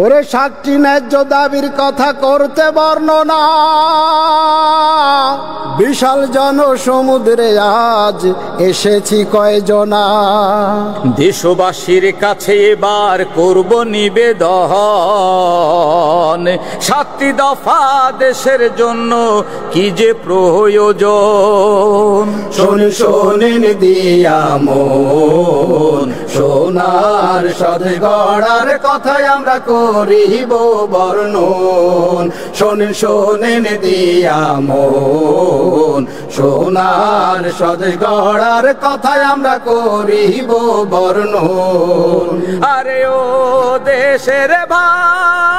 ওরে সাতটি ন্যায্য দাবির কথা করতে বর্ণনা, বিশাল জনসমুদ্রে আজ এসেছি কয়জনা। দেশবাসীর কাছে এবার করব নিবেদন, 7টি দফা দেশের জন্য কি যে প্রয়োজন। শোনেন দিয়া মন, সোনার সাথে গড়ার কথাই আমরা করিব বর্ণন। শোনেন দিয়া মন, সোনার সাথে গড়ার কথাই আমরা করিব বর্ণন। আরে ও দেশের ভাই,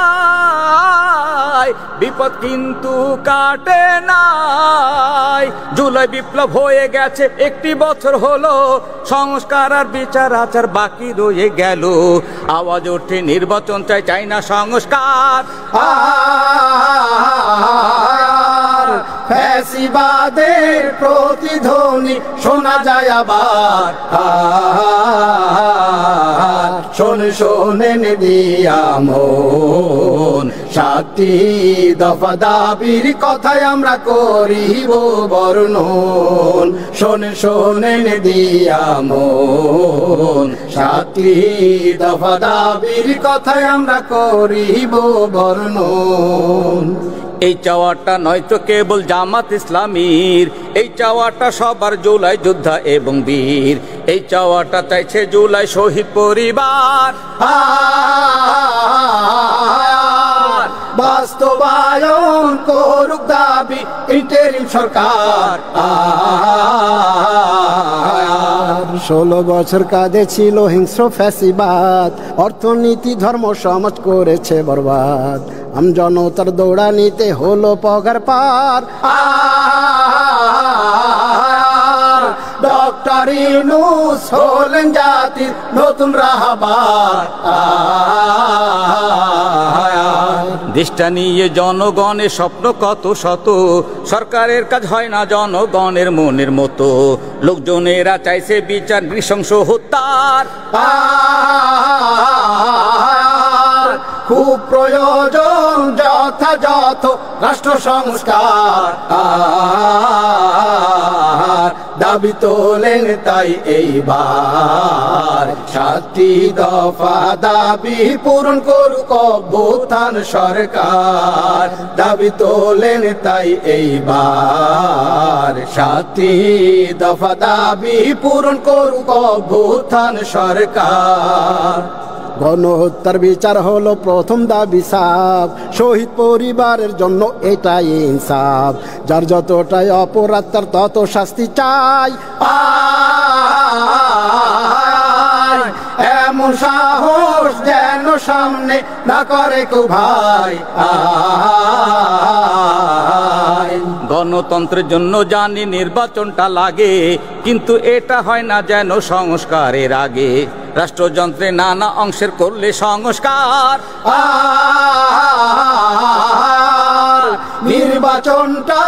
বিপদ কিন্তু কাটে নাই। জুলাই বিপ্লব হয়ে গেছে, 1টি বছর হলো, সংস্কার আর বিচার আচার বাকি রয়ে গেল। আওয়াজ ওঠে নির্বাচন চাই, চাই না সংস্কার। ফ্যাসিবাদের প্রতিধ্বনি শোনা যায় আবার। শোনেন দিয়া মন, 7টি দফা দাবির কথাই আমরা করিব বর্ণন। শোনেন দিয়া মন, 7টি দফা দাবির কথাই আমরা করিব বর্ণন। এই চাওয়াটা নয়তো কেবল জামাত ইসলামীর, এই চাওয়াটা সবার জুলাই যোদ্ধা এবং বীর। এই চাওয়াটা চাইছে জুলাই শহীদ পরিবার। বাস্তবায়ন করুক দাবি ইন্টারিম সরকার। 16 বছর কাঁধে ছিল হিংস্র ফ্যাসিবাদ, অর্থনীতি ধর্ম সমাজ করেছে বরবাদ। জনতার দৌড়ানিতে হলো পগার পার। ডক্টর ইউনূস হলেন জাতির নতুন রাহবার। দেশটা নিয়ে জনগণের স্বপ্ন কত শত, সরকারের কাজ হয় না জনগণের মনের মতো। লোকজনেরা চাইছে বিচার নৃশংস হত্যার। খুব প্রয়োজন যথাযথ রাষ্ট্র সংস্কার। দাবি তোলেন তাই এইবার, 7টি দফা দাবি পূরণ করুক অভ্যুত্থান সরকার। দাবি তোলেন তাই এইবার, 7টি দফা দাবি পূরণ করুক অভ্যুত্থান সরকার। গণহত্যার বিচার হলো প্রথম দাবি সাফ, শহীদ পরিবারের জন্য এটাই ইনসাফ। যার যতটাই অপরাধ তার তত শাস্তি চাই। এমন সাহস যেন সামনে না করে কেউ ভাই। গণতন্ত্রের জন্য জানি নির্বাচনটা লাগে, কিন্তু এটা হয় না যেন সংস্কারের আগে। রাষ্ট্রযন্ত্রে নানা অংশের করলে সংস্কার। নির্বাচনটা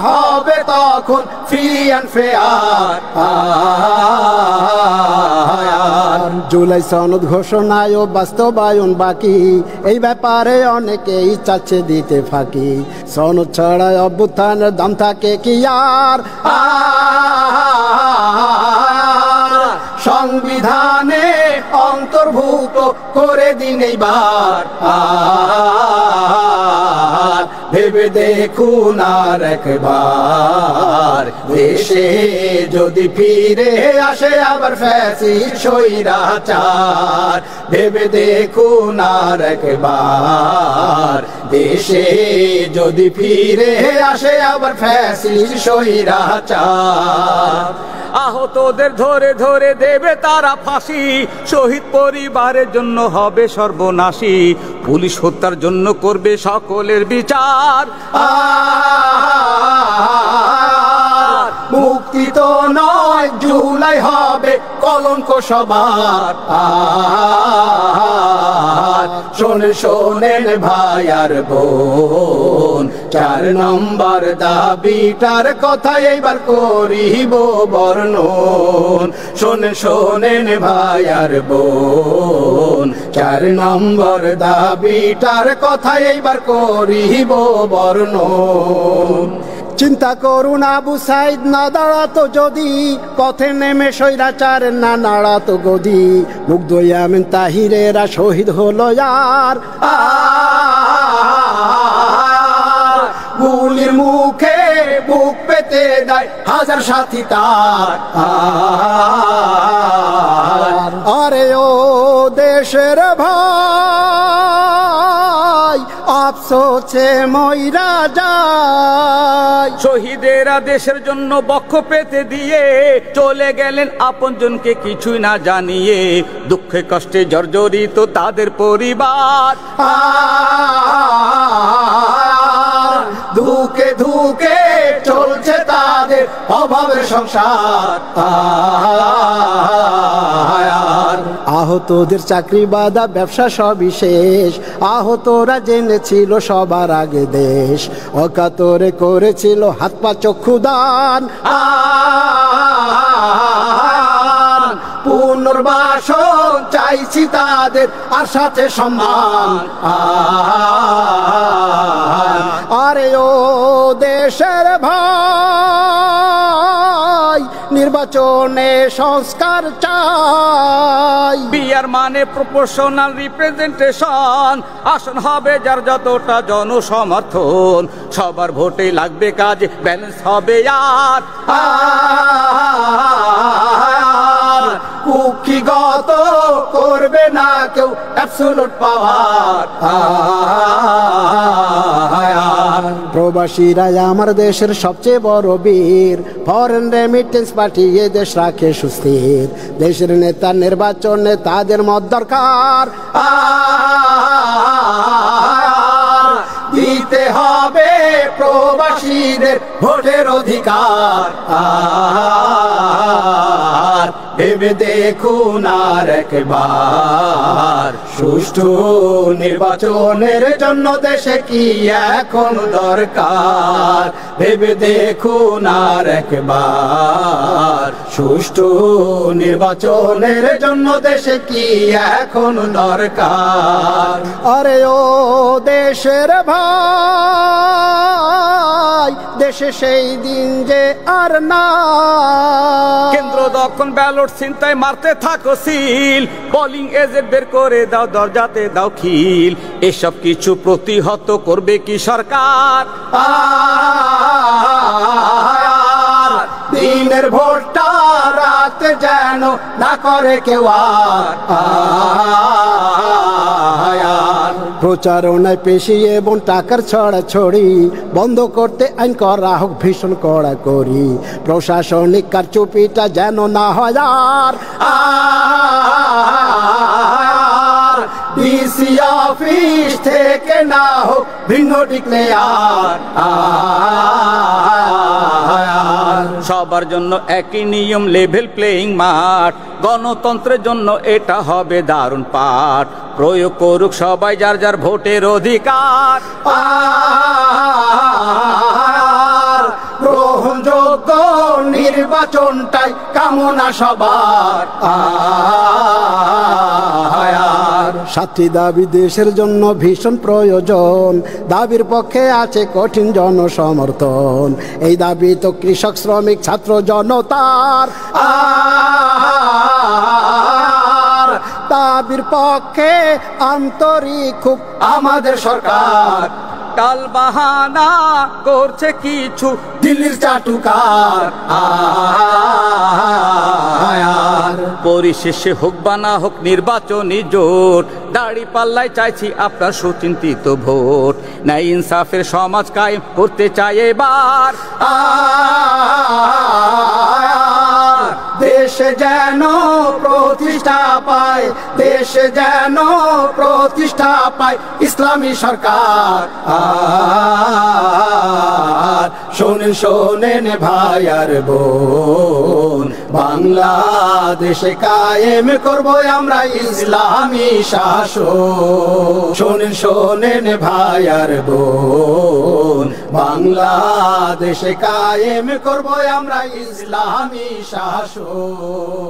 হবে তখন ফ্রি অ্যান্ড ফেয়ার। জুলাই সনদ ঘোষণায় ও বাস্তবায়ন বাকি, এই ব্যাপারে অনেকেই চাচ্ছে দিতে ফাঁকি। সনদ ছাড়াই অভ্যুত্থানের দাম থাকে কি আর? সংবিধানে অন্তর্ভুক্ত করে দিন এইবার। ভেবে দেখুন আর একবার, দেশে যদি ফিরে আসে আবার ফ্যাসিস্ট স্বৈরাচার। ভেবে দেখুন আর একবার, দেশে যদি ফিরে আসে আবার ফ্যাসিস্ট স্বৈরাচার। আহতদের ধরে ধরে দেবে তারা ফাঁসি, শহীদ পরিবারের জন্য হবে সর্বনাশী। পুলিশ হত্যার জন্য করবে সকলের বিচার। মুক্তি শাস্তি তো নয়, জুলাই হবে কলঙ্ক সবার। শোনেন শোনেন ভাই আর বোন, 4 নম্বর দাবিটার কথা এইবার করিব বর্ণন। শোনেন শোনেন ভাই আর বোন, 4 নম্বর দাবিটার কথা এইবার করিব বর্ণন। চিন্তা করুন আবু সাইদ না দাঁড়াতো যদি, পথে নেমে স্বৈরাচার না নাড়াতো গদি। মুগ্ধ ইয়ামিন তাহিরেরা শহীদ হলো আর গুলির মুখে বুক পেতে দেয় হাজার সাথী তার। আরে ও দেশের ভাই, আফসোসে মইরা যায়। শহীদেরা দেশের জন্য বক্ষ পেতে দিয়ে চলে গেলেন আপনজনকে কিছুই না জানিয়ে। দুঃখে কষ্টে জর্জরিত তাদের পরিবার, ধুকে ধুকে চলছে তাদের অভাবের সংসার। আহতদের চাকরি বাদা ব্যবসা সবই শেষ, আহতরা জেনেছিল সবার আগে দেশ। অকাতরে করেছিল হাত পা চক্ষু দান, পুনর্বাসন চাইছি তাদের আর সাথে সম্মান। আরে ও দেশের ভাই, নির্বাচনে সংস্কার চাই। বিয়ার মানে প্রপোর্শনাল রিপ্রেজেন্টেশন, আসন হবে যার যতটা জনসমর্থন। সবার ভোটে লাগবে কাজ, ব্যালেন্স হবে আর কুক্ষিগত করবে না কেউ অ্যাবসোলুট পাওয়ার। প্রবাসীরা আমার দেশের সবচেয়ে বড় বীর, ফরেন রেমিটেন্স পাঠিয়ে দেশ রাখে সুস্থির। দেশের নেতা নির্বাচনে তাদের মত দরকার, দিতে হবে প্রবাসীদের ভোটের অধিকার। ভেবে দেখুন আর একবার, সুষ্ঠু নির্বাচনের জন্য দেশে কি এখন দরকার। ভেবে দেখুন আর একবার, সুষ্ঠু নির্বাচনের জন্য দেশে কি এখন দরকার। আরে ও দেশের ভাই, দেশে সেই দিন যে আর না। কেন্দ্র যখন ব্যালট ছিনতাই মারতে থাকো সিল, পোলিং এজেন্ট বের করে দাও, দরজাতে দাও খিল। এসব কিছু প্রতিহত করবে কি সরকার? দিনের ভোটটা রাতে যেন না করে কেউ আর। প্রচারণায় পেশি এবং টাকার ছড়াছড়ি বন্ধ করতে আইন করা হোক ভীষণ কড়াকড়ি। প্রশাসনিক কারচুপিটা যেন না হয় আর। ডিসি অফিস থেকে না হোক ভিন্ন ডিক্লেয়ার। সবার জন্য একই নিয়ম, লেভেল প্লেইং মাঠ। গণতন্ত্রের জন্য এটা হবে দারুণ পাঠ। প্রয়োগ করুক সবাই যার যার ভোটের অধিকার। গ্রহণযোগ্য নির্বাচনটাই কামনা সবার। 7টি দাবি দেশের জন্য ভীষণ প্রয়োজন, দাবির পক্ষে আছে কঠিন জনসমর্থন। এই দাবি তো কৃষক শ্রমিক ছাত্র জনতার। দাবির পক্ষে আন্তরিক খুব আমাদের সরকার। টাল বাহানা করছে কিছু দিল্লির চাটুকার। পরিশেষে হোক বা না হোক নির্বাচনী জোট, দাড়ি পাল্লায় চাইছি আপনার সুচিন্তিত ভোট। ন্যায় ইনসাফের সমাজ কায়েম করতে চাই এবার। দেশে যেন প্রতিষ্ঠা পায়, দেশে যেন প্রতিষ্ঠা পায় ইসলামী সরকার। হুঁশিয়ার শোনেন শোনেন ভাই আর বোন বাংলাদেশে কায়েম করব আমরা ইসলামী শাসন শোনেন শোনেন ভাই আর বোন বাংলাদেশে কায়েম করব আমরা ইসলামী শাসন